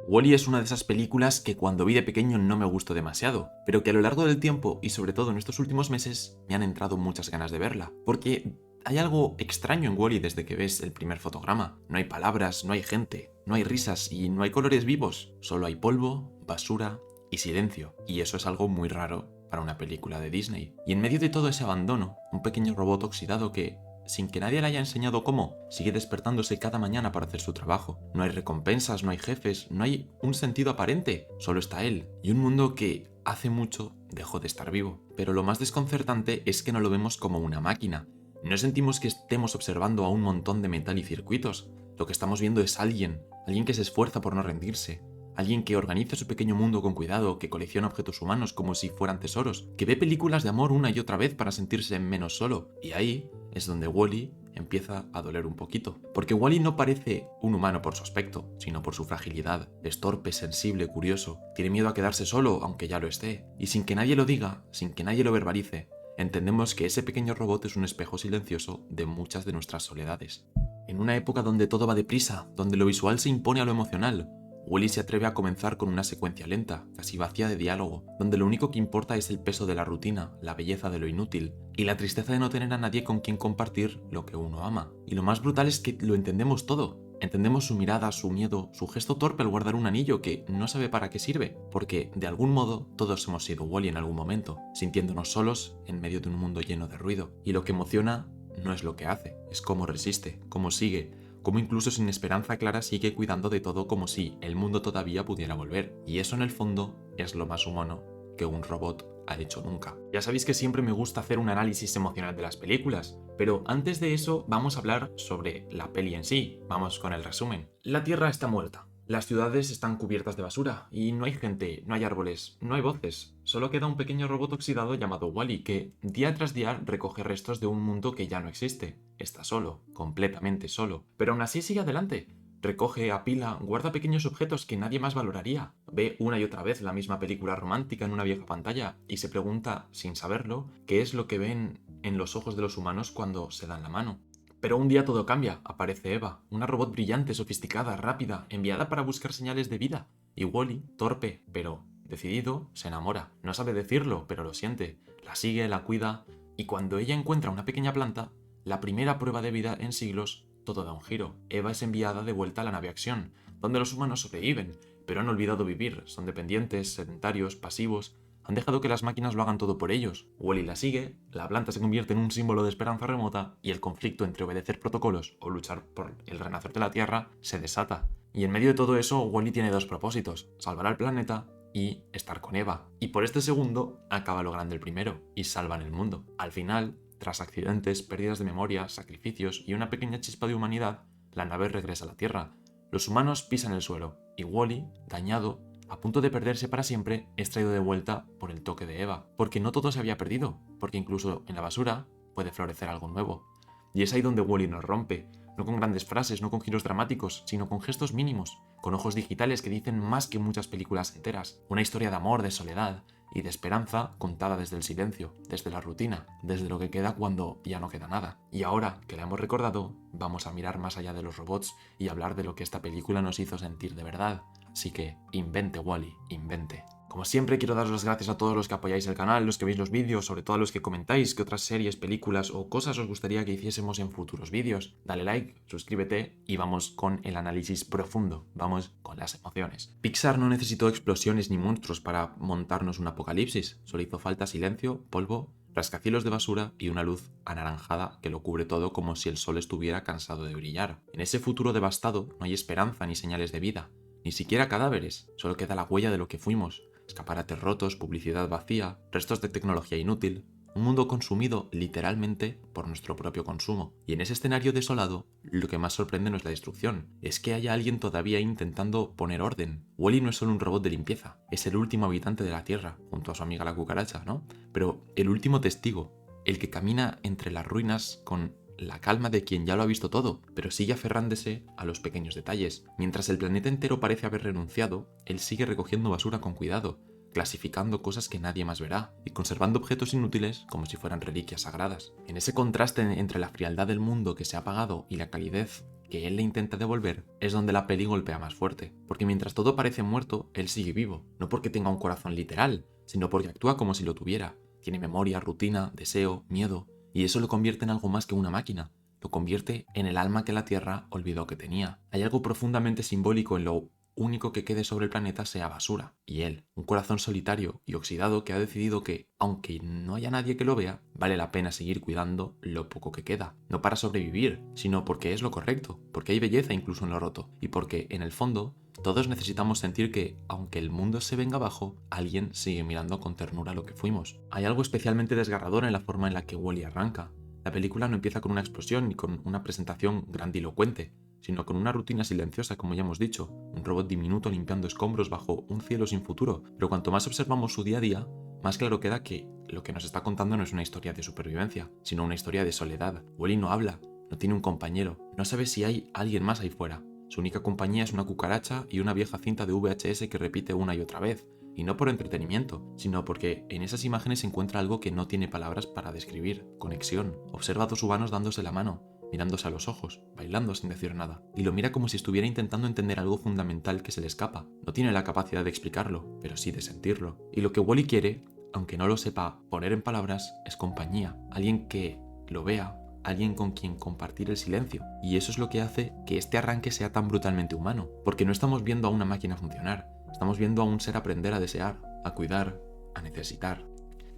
Wall-E es una de esas películas que cuando vi de pequeño no me gustó demasiado, pero que a lo largo del tiempo y sobre todo en estos últimos meses me han entrado muchas ganas de verla, porque hay algo extraño en Wall-E desde que ves el primer fotograma. No hay palabras, no hay gente, no hay risas y no hay colores vivos, solo hay polvo, basura y silencio, y eso es algo muy raro para una película de Disney. Y en medio de todo ese abandono, un pequeño robot oxidado que sin que nadie le haya enseñado cómo, sigue despertándose cada mañana para hacer su trabajo. No hay recompensas, no hay jefes, no hay un sentido aparente, solo está él. Y un mundo que hace mucho dejó de estar vivo. Pero lo más desconcertante es que no lo vemos como una máquina. No sentimos que estemos observando a un montón de metal y circuitos. Lo que estamos viendo es alguien que se esfuerza por no rendirse. Alguien que organiza su pequeño mundo con cuidado, que colecciona objetos humanos como si fueran tesoros, que ve películas de amor una y otra vez para sentirse menos solo. Y ahí es donde Wall-E empieza a doler un poquito. Porque Wall-E no parece un humano por su aspecto, sino por su fragilidad. Es torpe, sensible, curioso. Tiene miedo a quedarse solo, aunque ya lo esté. Y sin que nadie lo diga, sin que nadie lo verbalice, entendemos que ese pequeño robot es un espejo silencioso de muchas de nuestras soledades. En una época donde todo va deprisa, donde lo visual se impone a lo emocional, Wall-E se atreve a comenzar con una secuencia lenta, casi vacía de diálogo, donde lo único que importa es el peso de la rutina, la belleza de lo inútil, y la tristeza de no tener a nadie con quien compartir lo que uno ama. Y lo más brutal es que lo entendemos todo. Entendemos su mirada, su miedo, su gesto torpe al guardar un anillo que no sabe para qué sirve, porque de algún modo todos hemos sido Wall-E en algún momento, sintiéndonos solos en medio de un mundo lleno de ruido. Y lo que emociona no es lo que hace, es cómo resiste, cómo sigue, cómo incluso sin esperanza clara sigue cuidando de todo como si el mundo todavía pudiera volver. Y eso en el fondo es lo más humano que un robot ha hecho nunca. Ya sabéis que siempre me gusta hacer un análisis emocional de las películas, pero antes de eso vamos a hablar sobre la peli en sí. Vamos con el resumen. La Tierra está muerta. Las ciudades están cubiertas de basura y no hay gente, no hay árboles, no hay voces. Solo queda un pequeño robot oxidado llamado Wall-E que día tras día recoge restos de un mundo que ya no existe. Está solo, completamente solo, pero aún así sigue adelante. Recoge, apila, guarda pequeños objetos que nadie más valoraría. Ve una y otra vez la misma película romántica en una vieja pantalla y se pregunta, sin saberlo, qué es lo que ven en los ojos de los humanos cuando se dan la mano. Pero un día todo cambia, aparece Eva, una robot brillante, sofisticada, rápida, enviada para buscar señales de vida. Y Wall-E, torpe, pero decidido, se enamora. No sabe decirlo, pero lo siente. La sigue, la cuida, y cuando ella encuentra una pequeña planta, la primera prueba de vida en siglos, todo da un giro. Eva es enviada de vuelta a la nave Acción, donde los humanos sobreviven, pero han olvidado vivir, son dependientes, sedentarios, pasivos. Han dejado que las máquinas lo hagan todo por ellos. Wall-E la sigue, la planta se convierte en un símbolo de esperanza remota y el conflicto entre obedecer protocolos o luchar por el renacer de la Tierra se desata. Y en medio de todo eso, Wall-E tiene dos propósitos: salvar al planeta y estar con Eva. Y por este segundo acaba logrando el primero y salvan el mundo. Al final, tras accidentes, pérdidas de memoria, sacrificios y una pequeña chispa de humanidad, la nave regresa a la Tierra. Los humanos pisan el suelo y Wall-E, dañado, a punto de perderse para siempre, es traído de vuelta por el toque de Eva. Porque no todo se había perdido, porque incluso en la basura puede florecer algo nuevo. Y es ahí donde Wall-E nos rompe, no con grandes frases, no con giros dramáticos, sino con gestos mínimos, con ojos digitales que dicen más que muchas películas enteras. Una historia de amor, de soledad y de esperanza contada desde el silencio, desde la rutina, desde lo que queda cuando ya no queda nada. Y ahora que la hemos recordado, vamos a mirar más allá de los robots y hablar de lo que esta película nos hizo sentir de verdad. Así que, invente Wall-E, invente. Como siempre, quiero daros las gracias a todos los que apoyáis el canal, los que veis los vídeos, sobre todo a los que comentáis qué otras series, películas o cosas os gustaría que hiciésemos en futuros vídeos. Dale like, suscríbete y vamos con el análisis profundo, vamos con las emociones. Pixar no necesitó explosiones ni monstruos para montarnos un apocalipsis, solo hizo falta silencio, polvo, rascacielos de basura y una luz anaranjada que lo cubre todo como si el sol estuviera cansado de brillar. En ese futuro devastado no hay esperanza ni señales de vida, ni siquiera cadáveres, solo queda la huella de lo que fuimos. Escaparates rotos, publicidad vacía, restos de tecnología inútil, un mundo consumido literalmente por nuestro propio consumo. Y en ese escenario desolado, lo que más sorprende no es la destrucción, es que haya alguien todavía intentando poner orden. Wall-E no es solo un robot de limpieza, es el último habitante de la Tierra, junto a su amiga la cucaracha, ¿no? Pero el último testigo, el que camina entre las ruinas con la calma de quien ya lo ha visto todo, pero sigue aferrándose a los pequeños detalles. Mientras el planeta entero parece haber renunciado, él sigue recogiendo basura con cuidado, clasificando cosas que nadie más verá y conservando objetos inútiles como si fueran reliquias sagradas. En ese contraste entre la frialdad del mundo que se ha apagado y la calidez que él le intenta devolver es donde la peli golpea más fuerte. Porque mientras todo parece muerto, él sigue vivo. No porque tenga un corazón literal, sino porque actúa como si lo tuviera. Tiene memoria, rutina, deseo, miedo. Y eso lo convierte en algo más que una máquina. Lo convierte en el alma que la Tierra olvidó que tenía. Hay algo profundamente simbólico en lo único que quede sobre el planeta sea basura. Y él, un corazón solitario y oxidado que ha decidido que, aunque no haya nadie que lo vea, vale la pena seguir cuidando lo poco que queda. No para sobrevivir, sino porque es lo correcto, porque hay belleza incluso en lo roto, y porque, en el fondo, todos necesitamos sentir que, aunque el mundo se venga abajo, alguien sigue mirando con ternura lo que fuimos. Hay algo especialmente desgarrador en la forma en la que Wall-E arranca. La película no empieza con una explosión ni con una presentación grandilocuente, sino con una rutina silenciosa, como ya hemos dicho, un robot diminuto limpiando escombros bajo un cielo sin futuro, pero cuanto más observamos su día a día, más claro queda que lo que nos está contando no es una historia de supervivencia, sino una historia de soledad. Wall-E no habla, no tiene un compañero, no sabe si hay alguien más ahí fuera. Su única compañía es una cucaracha y una vieja cinta de VHS que repite una y otra vez, y no por entretenimiento, sino porque en esas imágenes se encuentra algo que no tiene palabras para describir: conexión. Observa a dos humanos dándose la mano, mirándose a los ojos, bailando sin decir nada, y lo mira como si estuviera intentando entender algo fundamental que se le escapa. No tiene la capacidad de explicarlo, pero sí de sentirlo. Y lo que Wall-E quiere, aunque no lo sepa poner en palabras, es compañía, alguien que lo vea, alguien con quien compartir el silencio. Y eso es lo que hace que este arranque sea tan brutalmente humano, porque no estamos viendo a una máquina funcionar, estamos viendo a un ser aprender a desear, a cuidar, a necesitar.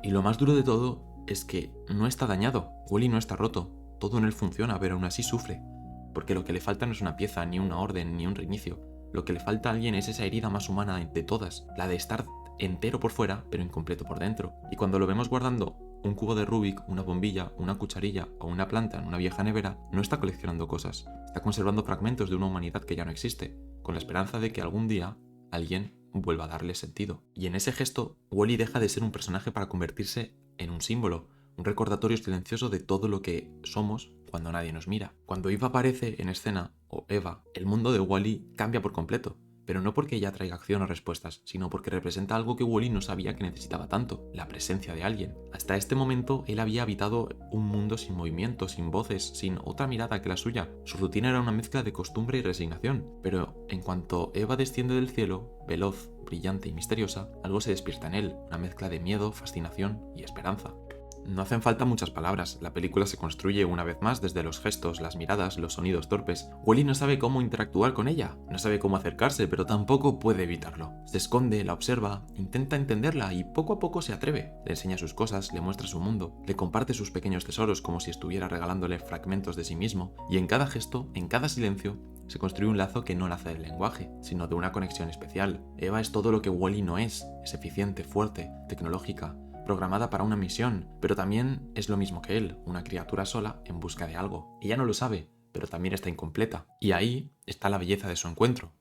Y lo más duro de todo es que no está dañado, Wall-E no está roto, todo en él funciona, pero aún así sufre, porque lo que le falta no es una pieza, ni una orden, ni un reinicio. Lo que le falta a alguien es esa herida más humana de todas, la de estar entero por fuera, pero incompleto por dentro. Y cuando lo vemos guardando un cubo de Rubik, una bombilla, una cucharilla o una planta en una vieja nevera, no está coleccionando cosas, está conservando fragmentos de una humanidad que ya no existe, con la esperanza de que algún día alguien vuelva a darle sentido. Y en ese gesto, Wall-E deja de ser un personaje para convertirse en un símbolo, un recordatorio silencioso de todo lo que somos cuando nadie nos mira. Cuando Eva aparece en escena, o Eva, el mundo de Wall-E cambia por completo. Pero no porque ella traiga acción o respuestas, sino porque representa algo que Wall-E no sabía que necesitaba tanto: la presencia de alguien. Hasta este momento él había habitado un mundo sin movimiento, sin voces, sin otra mirada que la suya. Su rutina era una mezcla de costumbre y resignación. Pero en cuanto Eva desciende del cielo, veloz, brillante y misteriosa, algo se despierta en él, una mezcla de miedo, fascinación y esperanza. No hacen falta muchas palabras, la película se construye una vez más desde los gestos, las miradas, los sonidos torpes. Wall-E no sabe cómo interactuar con ella, no sabe cómo acercarse, pero tampoco puede evitarlo. Se esconde, la observa, intenta entenderla y poco a poco se atreve. Le enseña sus cosas, le muestra su mundo, le comparte sus pequeños tesoros como si estuviera regalándole fragmentos de sí mismo, y en cada gesto, en cada silencio, se construye un lazo que no nace del lenguaje, sino de una conexión especial. Eva es todo lo que Wall-E no es eficiente, fuerte, tecnológica, programada para una misión, pero también es lo mismo que él, una criatura sola en busca de algo. Ella no lo sabe, pero también está incompleta. Y ahí está la belleza de su encuentro.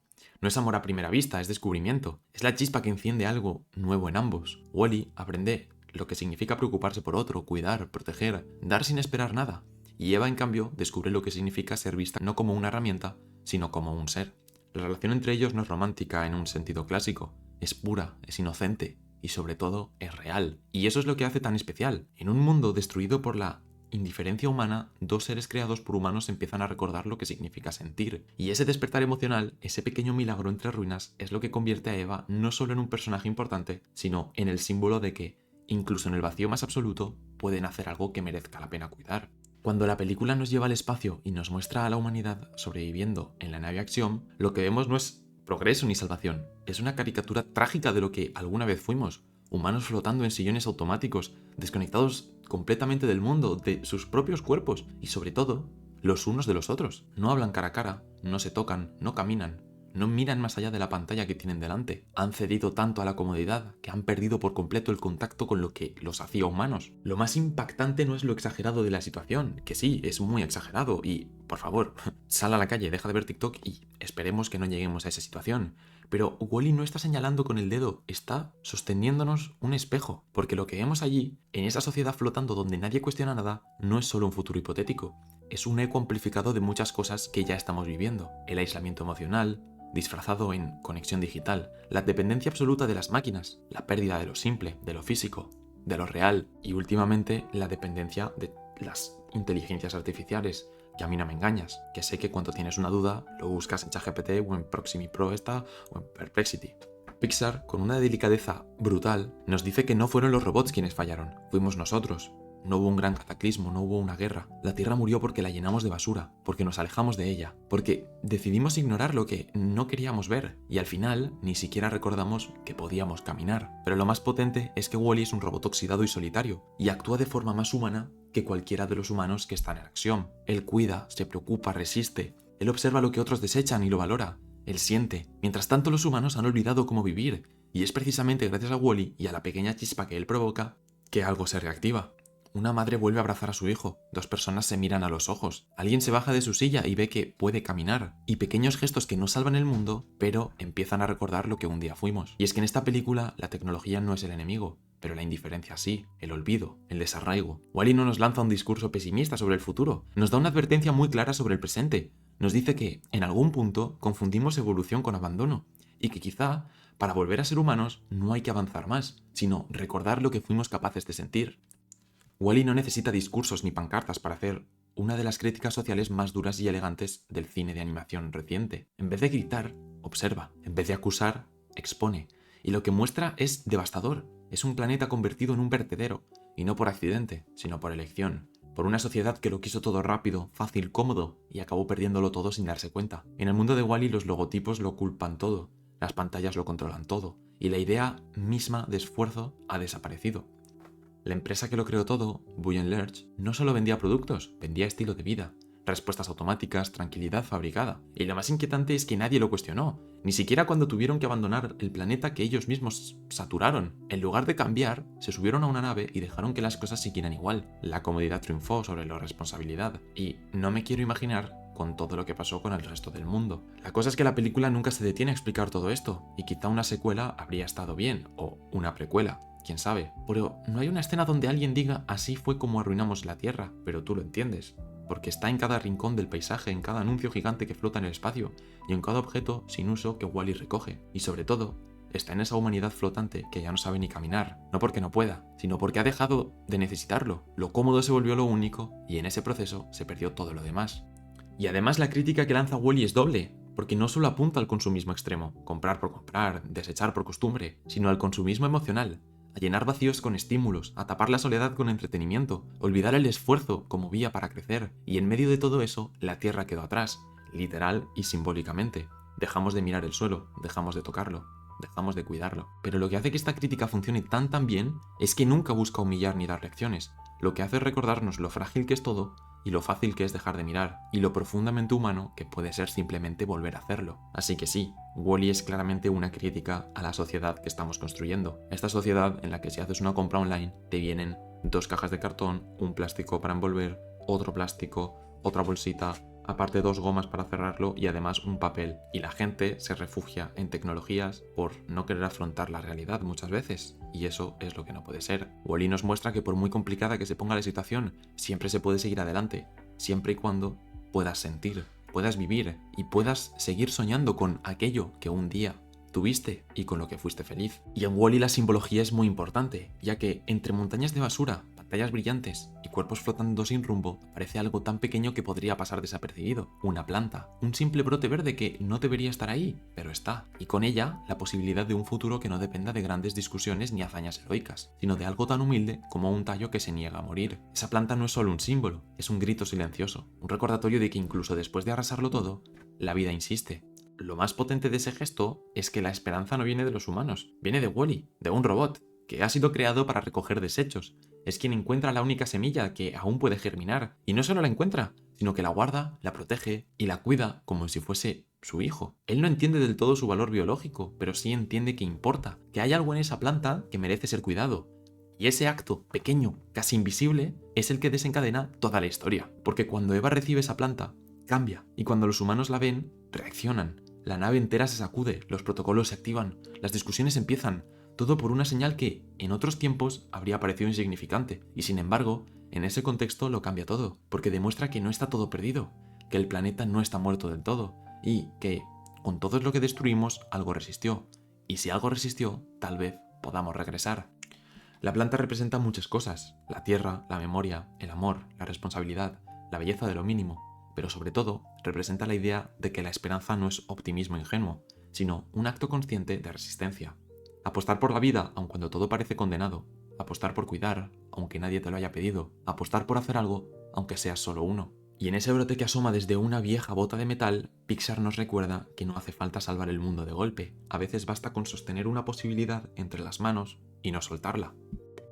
No es amor a primera vista, es descubrimiento. Es la chispa que enciende algo nuevo en ambos. Wall-E aprende lo que significa preocuparse por otro, cuidar, proteger, dar sin esperar nada. Y Eva, en cambio, descubre lo que significa ser vista no como una herramienta, sino como un ser. La relación entre ellos no es romántica en un sentido clásico, es pura, es inocente, y sobre todo es real. Y eso es lo que hace tan especial. En un mundo destruido por la indiferencia humana, dos seres creados por humanos empiezan a recordar lo que significa sentir. Y ese despertar emocional, ese pequeño milagro entre ruinas, es lo que convierte a Eva no solo en un personaje importante, sino en el símbolo de que, incluso en el vacío más absoluto, pueden hacer algo que merezca la pena cuidar. Cuando la película nos lleva al espacio y nos muestra a la humanidad sobreviviendo en la nave Axiom, lo que vemos no es progreso ni salvación, es una caricatura trágica de lo que alguna vez fuimos, humanos flotando en sillones automáticos, desconectados completamente del mundo, de sus propios cuerpos y sobre todo, los unos de los otros. No hablan cara a cara, no se tocan, no caminan, no miran más allá de la pantalla que tienen delante. Han cedido tanto a la comodidad que han perdido por completo el contacto con lo que los hacía humanos. Lo más impactante no es lo exagerado de la situación, que sí, es muy exagerado y, por favor, sal a la calle, deja de ver TikTok y esperemos que no lleguemos a esa situación. Pero Wall-E no está señalando con el dedo, está sosteniéndonos un espejo, porque lo que vemos allí, en esa sociedad flotando donde nadie cuestiona nada, no es solo un futuro hipotético, es un eco amplificado de muchas cosas que ya estamos viviendo. El aislamiento emocional, disfrazado en conexión digital, la dependencia absoluta de las máquinas, la pérdida de lo simple, de lo físico, de lo real y últimamente la dependencia de las inteligencias artificiales, que a mí no me engañas, que sé que cuando tienes una duda lo buscas en ChatGPT o en Proximi Pro o en Perplexity. Pixar, con una delicadeza brutal, nos dice que no fueron los robots quienes fallaron, fuimos nosotros. No hubo un gran cataclismo, no hubo una guerra. La Tierra murió porque la llenamos de basura, porque nos alejamos de ella, porque decidimos ignorar lo que no queríamos ver, y al final ni siquiera recordamos que podíamos caminar. Pero lo más potente es que Wall-E es un robot oxidado y solitario, y actúa de forma más humana que cualquiera de los humanos que están en acción. Él cuida, se preocupa, resiste. Él observa lo que otros desechan y lo valora. Él siente. Mientras tanto, los humanos han olvidado cómo vivir, y es precisamente gracias a Wall-E y a la pequeña chispa que él provoca que algo se reactiva. Una madre vuelve a abrazar a su hijo, dos personas se miran a los ojos, alguien se baja de su silla y ve que puede caminar, y pequeños gestos que no salvan el mundo, pero empiezan a recordar lo que un día fuimos. Y es que en esta película la tecnología no es el enemigo, pero la indiferencia sí, el olvido, el desarraigo. Wall-E no nos lanza un discurso pesimista sobre el futuro, nos da una advertencia muy clara sobre el presente. Nos dice que, en algún punto, confundimos evolución con abandono, y que quizá, para volver a ser humanos, no hay que avanzar más, sino recordar lo que fuimos capaces de sentir. Wall-E no necesita discursos ni pancartas para hacer una de las críticas sociales más duras y elegantes del cine de animación reciente. En vez de gritar, observa. En vez de acusar, expone. Y lo que muestra es devastador. Es un planeta convertido en un vertedero, y no por accidente, sino por elección. Por una sociedad que lo quiso todo rápido, fácil, cómodo, y acabó perdiéndolo todo sin darse cuenta. En el mundo de Wall-E los logotipos lo culpan todo, las pantallas lo controlan todo, y la idea misma de esfuerzo ha desaparecido. La empresa que lo creó todo, Buy & Lurch, no solo vendía productos, vendía estilo de vida, respuestas automáticas, tranquilidad fabricada. Y lo más inquietante es que nadie lo cuestionó, ni siquiera cuando tuvieron que abandonar el planeta que ellos mismos saturaron. En lugar de cambiar, se subieron a una nave y dejaron que las cosas siguieran igual. La comodidad triunfó sobre la responsabilidad. Y no me quiero imaginar con todo lo que pasó con el resto del mundo. La cosa es que la película nunca se detiene a explicar todo esto, y quizá una secuela habría estado bien, o una precuela. Quién sabe, pero no hay una escena donde alguien diga así fue como arruinamos la Tierra, pero tú lo entiendes, porque está en cada rincón del paisaje, en cada anuncio gigante que flota en el espacio, y en cada objeto sin uso que Wall-E recoge, y sobre todo, está en esa humanidad flotante que ya no sabe ni caminar, no porque no pueda, sino porque ha dejado de necesitarlo, lo cómodo se volvió lo único, y en ese proceso se perdió todo lo demás. Y además la crítica que lanza Wall-E es doble, porque no solo apunta al consumismo extremo, comprar por comprar, desechar por costumbre, sino al consumismo emocional, a llenar vacíos con estímulos, a tapar la soledad con entretenimiento, olvidar el esfuerzo como vía para crecer, y en medio de todo eso, la Tierra quedó atrás, literal y simbólicamente. Dejamos de mirar el suelo, dejamos de tocarlo, dejamos de cuidarlo. Pero lo que hace que esta crítica funcione tan bien es que nunca busca humillar ni dar lecciones. Lo que hace es recordarnos lo frágil que es todo y lo fácil que es dejar de mirar, y lo profundamente humano que puede ser simplemente volver a hacerlo. Así que sí, Wall-E es claramente una crítica a la sociedad que estamos construyendo. Esta sociedad en la que si haces una compra online te vienen 2 cajas de cartón, un plástico para envolver, otro plástico, otra bolsita, aparte 2 gomas para cerrarlo y además un papel. Y la gente se refugia en tecnologías por no querer afrontar la realidad muchas veces. Y eso es lo que no puede ser. Wall-E nos muestra que por muy complicada que se ponga la situación, siempre se puede seguir adelante, siempre y cuando puedas sentir, puedas vivir y puedas seguir soñando con aquello que un día tuviste y con lo que fuiste feliz. Y en Wall-E la simbología es muy importante, ya que entre montañas de basura, pantallas brillantes y cuerpos flotando sin rumbo, aparece algo tan pequeño que podría pasar desapercibido. Una planta, un simple brote verde que no debería estar ahí, pero está. Y con ella, la posibilidad de un futuro que no dependa de grandes discusiones ni hazañas heroicas, sino de algo tan humilde como un tallo que se niega a morir. Esa planta no es solo un símbolo, es un grito silencioso, un recordatorio de que incluso después de arrasarlo todo, la vida insiste. Lo más potente de ese gesto es que la esperanza no viene de los humanos, viene de Wall-E, de un robot, que ha sido creado para recoger desechos. Es quien encuentra la única semilla que aún puede germinar, y no solo la encuentra, sino que la guarda, la protege y la cuida como si fuese su hijo. Él no entiende del todo su valor biológico, pero sí entiende que importa, que hay algo en esa planta que merece ser cuidado. Y ese acto, pequeño, casi invisible, es el que desencadena toda la historia. Porque cuando Eva recibe esa planta, cambia, y cuando los humanos la ven, reaccionan. La nave entera se sacude, los protocolos se activan, las discusiones empiezan, todo por una señal que, en otros tiempos, habría parecido insignificante, y sin embargo, en ese contexto lo cambia todo, porque demuestra que no está todo perdido, que el planeta no está muerto del todo, y que, con todo lo que destruimos, algo resistió, y si algo resistió, tal vez podamos regresar. La planta representa muchas cosas, la tierra, la memoria, el amor, la responsabilidad, la belleza de lo mínimo, pero sobre todo representa la idea de que la esperanza no es optimismo ingenuo, sino un acto consciente de resistencia. Apostar por la vida aun cuando todo parece condenado, apostar por cuidar aunque nadie te lo haya pedido, apostar por hacer algo aunque seas solo uno. Y en ese brote que asoma desde una vieja bota de metal, Pixar nos recuerda que no hace falta salvar el mundo de golpe, a veces basta con sostener una posibilidad entre las manos y no soltarla.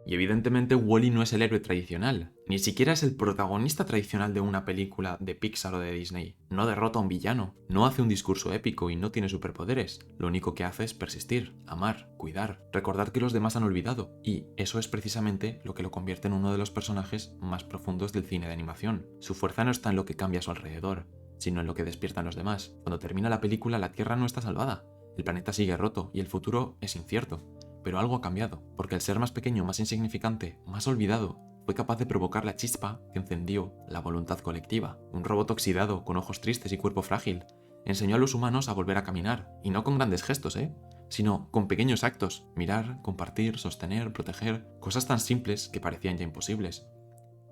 Y evidentemente Wall-E no es el héroe tradicional, ni siquiera es el protagonista tradicional de una película de Pixar o de Disney. No derrota a un villano, no hace un discurso épico y no tiene superpoderes. Lo único que hace es persistir, amar, cuidar, recordar que los demás han olvidado. Y eso es precisamente lo que lo convierte en uno de los personajes más profundos del cine de animación. Su fuerza no está en lo que cambia a su alrededor, sino en lo que despiertan los demás. Cuando termina la película, la Tierra no está salvada, el planeta sigue roto y el futuro es incierto. Pero algo ha cambiado, porque el ser más pequeño, más insignificante, más olvidado, fue capaz de provocar la chispa que encendió la voluntad colectiva. Un robot oxidado, con ojos tristes y cuerpo frágil, enseñó a los humanos a volver a caminar, y no con grandes gestos, sino con pequeños actos: mirar, compartir, sostener, proteger, cosas tan simples que parecían ya imposibles.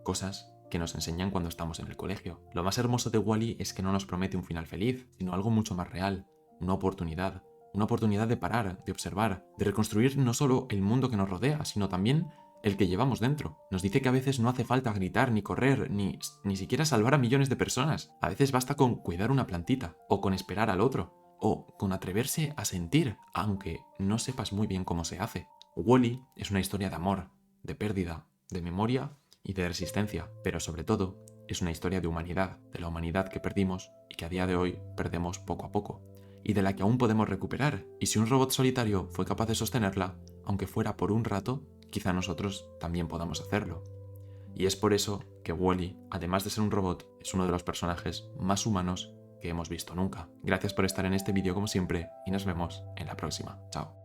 Cosas que nos enseñan cuando estamos en el colegio. Lo más hermoso de Wall-E es que no nos promete un final feliz, sino algo mucho más real, una oportunidad. Una oportunidad de parar, de observar, de reconstruir no solo el mundo que nos rodea, sino también el que llevamos dentro. Nos dice que a veces no hace falta gritar, ni correr, ni siquiera salvar a millones de personas. A veces basta con cuidar una plantita, o con esperar al otro, o con atreverse a sentir, aunque no sepas muy bien cómo se hace. Wall-E es una historia de amor, de pérdida, de memoria y de resistencia, pero sobre todo es una historia de humanidad, de la humanidad que perdimos y que a día de hoy perdemos poco a poco, y de la que aún podemos recuperar. Y si un robot solitario fue capaz de sostenerla, aunque fuera por un rato, quizá nosotros también podamos hacerlo. Y es por eso que Wall-E, además de ser un robot, es uno de los personajes más humanos que hemos visto nunca. Gracias por estar en este vídeo como siempre y nos vemos en la próxima. Chao.